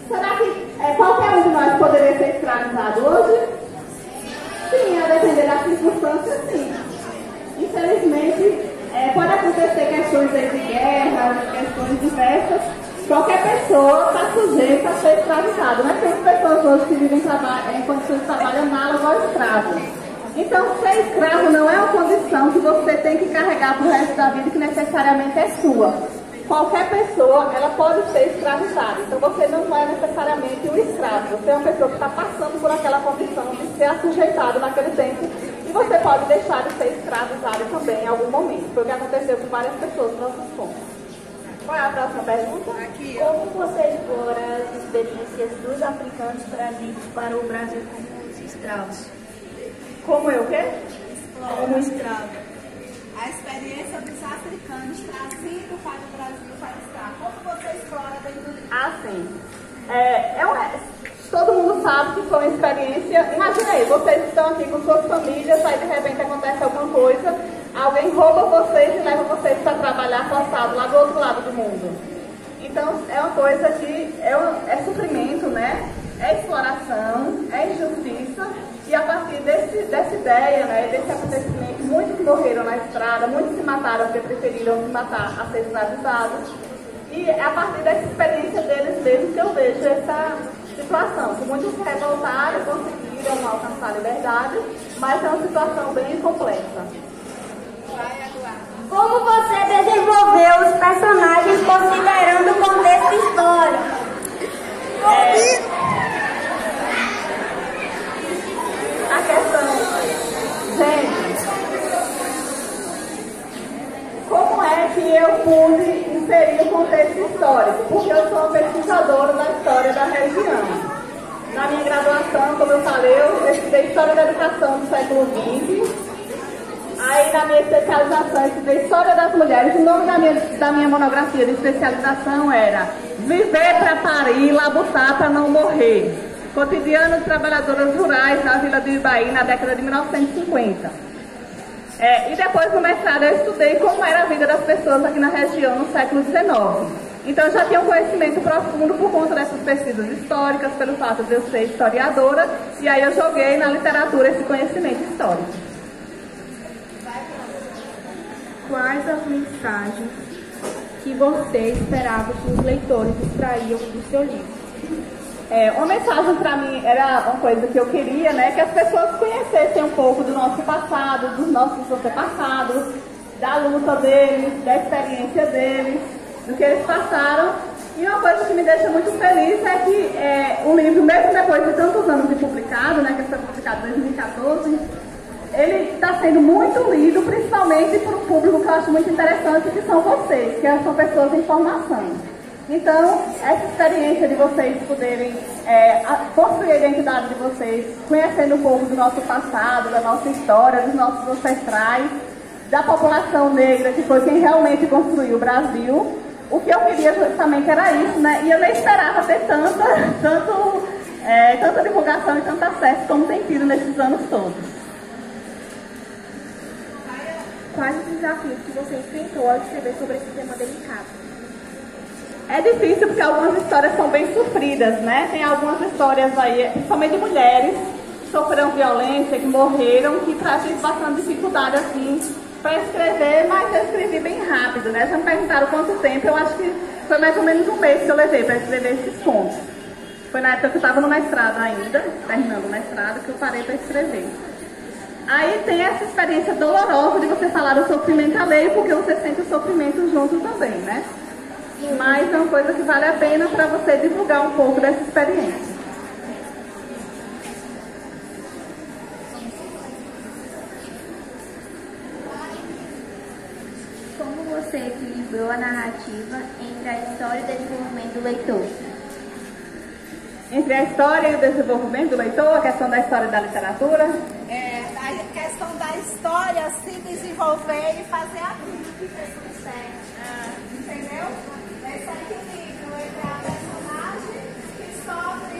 Será que qualquer um de nós poderia ser escravizado hoje? Sim, a depender das circunstâncias, sim. Infelizmente, pode acontecer questões de guerra, questões diversas. Qualquer pessoa está sujeita a ser escravizada. Nós temos pessoas hoje que vivem em condições de trabalho análogas ao escravo. Então, ser escravo não é uma condição que você tem que carregar para o resto da vida, que necessariamente é sua. Qualquer pessoa, ela pode ser escravizada. Então, você não é necessariamente um escravo. Você é uma pessoa que está passando por aquela condição de ser assujeitado naquele tempo. E você pode deixar de ser escravizado também em algum momento. Foi o que aconteceu com várias pessoas nos nossos pontos. Qual é a próxima pergunta? Como você explora as experiências dos africanos trazidos para o Brasil como escravos? Como eu o quê? Como escravo. A experiência dos africanos trazidos para o Brasil para escravo. Como você explora dentro do... Ah, sim. Todo mundo sabe que foi uma experiência. Imagina aí, vocês estão aqui com suas famílias, aí de repente acontece alguma coisa, alguém rouba vocês e leva vocês para trabalhar forçado lá do outro lado do mundo. Então é uma coisa que é sofrimento, né? É exploração, é injustiça, e a partir dessa ideia, né, desse acontecimento, muitos morreram na estrada, muitos se mataram porque preferiram se matar a ser escravizados. E é a partir dessa experiência deles mesmos que eu vejo essa situação, que muitos se revoltaram, conseguiram alcançar a liberdade, mas é uma situação bem complexa. Como você desenvolveu os personagens considerando o contexto histórico? A questão, gente, como é que eu pude inserir o contexto histórico? Porque eu sou uma pesquisadora da história da região. Na minha graduação, como eu falei, eu estudei História da Educação do século XX. Aí, na minha especialização, eu estudei História das Mulheres. O nome da minha monografia de especialização era Viver para Parir, Labutar para Não Morrer. Cotidiano de Trabalhadoras Rurais da Vila do Ibaí, na década de 1950. E depois, no mestrado, eu estudei como era a vida das pessoas aqui na região no século XIX. Então, eu já tinha um conhecimento profundo por conta dessas pesquisas históricas, pelo fato de eu ser historiadora, e aí eu joguei na literatura esse conhecimento histórico. Quais as mensagens que você esperava que os leitores extraíam do seu livro? Uma mensagem para mim era uma coisa que eu queria, né, que as pessoas conhecessem um pouco do nosso passado, dos nossos antepassados, da luta deles, da experiência deles, do que eles passaram. E uma coisa que me deixa muito feliz é que o livro, mesmo depois de tantos anos de publicado, né, que foi publicado em 2014, ele está sendo muito lido, principalmente por um público que eu acho muito interessante, que são vocês, que são pessoas em formação. Então, essa experiência de vocês poderem construir a identidade de vocês, conhecendo um pouco do nosso passado, da nossa história, dos nossos ancestrais, da população negra, que foi quem realmente construiu o Brasil, o que eu queria justamente era isso, né? E eu nem esperava ter tanta divulgação e tanto acesso como tem tido nesses anos todos. Quais os desafios que você enfrentou ao escrever sobre esse tema delicado? É difícil porque algumas histórias são bem sofridas, né? Tem algumas histórias aí, principalmente de mulheres, que sofreram violência, que morreram, que tive bastante dificuldade, assim, para escrever, mas eu escrevi bem rápido, né? Já me perguntaram quanto tempo, eu acho que foi mais ou menos um mês que eu levei para escrever esses contos. Foi na época que eu estava no mestrado ainda, terminando o mestrado, que eu parei para escrever. Aí tem essa experiência dolorosa de você falar do sofrimento alheio, porque você sente o sofrimento junto também, né? Mas é uma coisa que vale a pena para você divulgar um pouco dessa experiência. Como você equilibrou a narrativa entre a história e o desenvolvimento do leitor? Entre a história e o desenvolvimento do leitor, a questão da história e da literatura? A questão da história se desenvolver e fazer a crítica, entendeu? Esse equilíbrio entre a personagem que sofre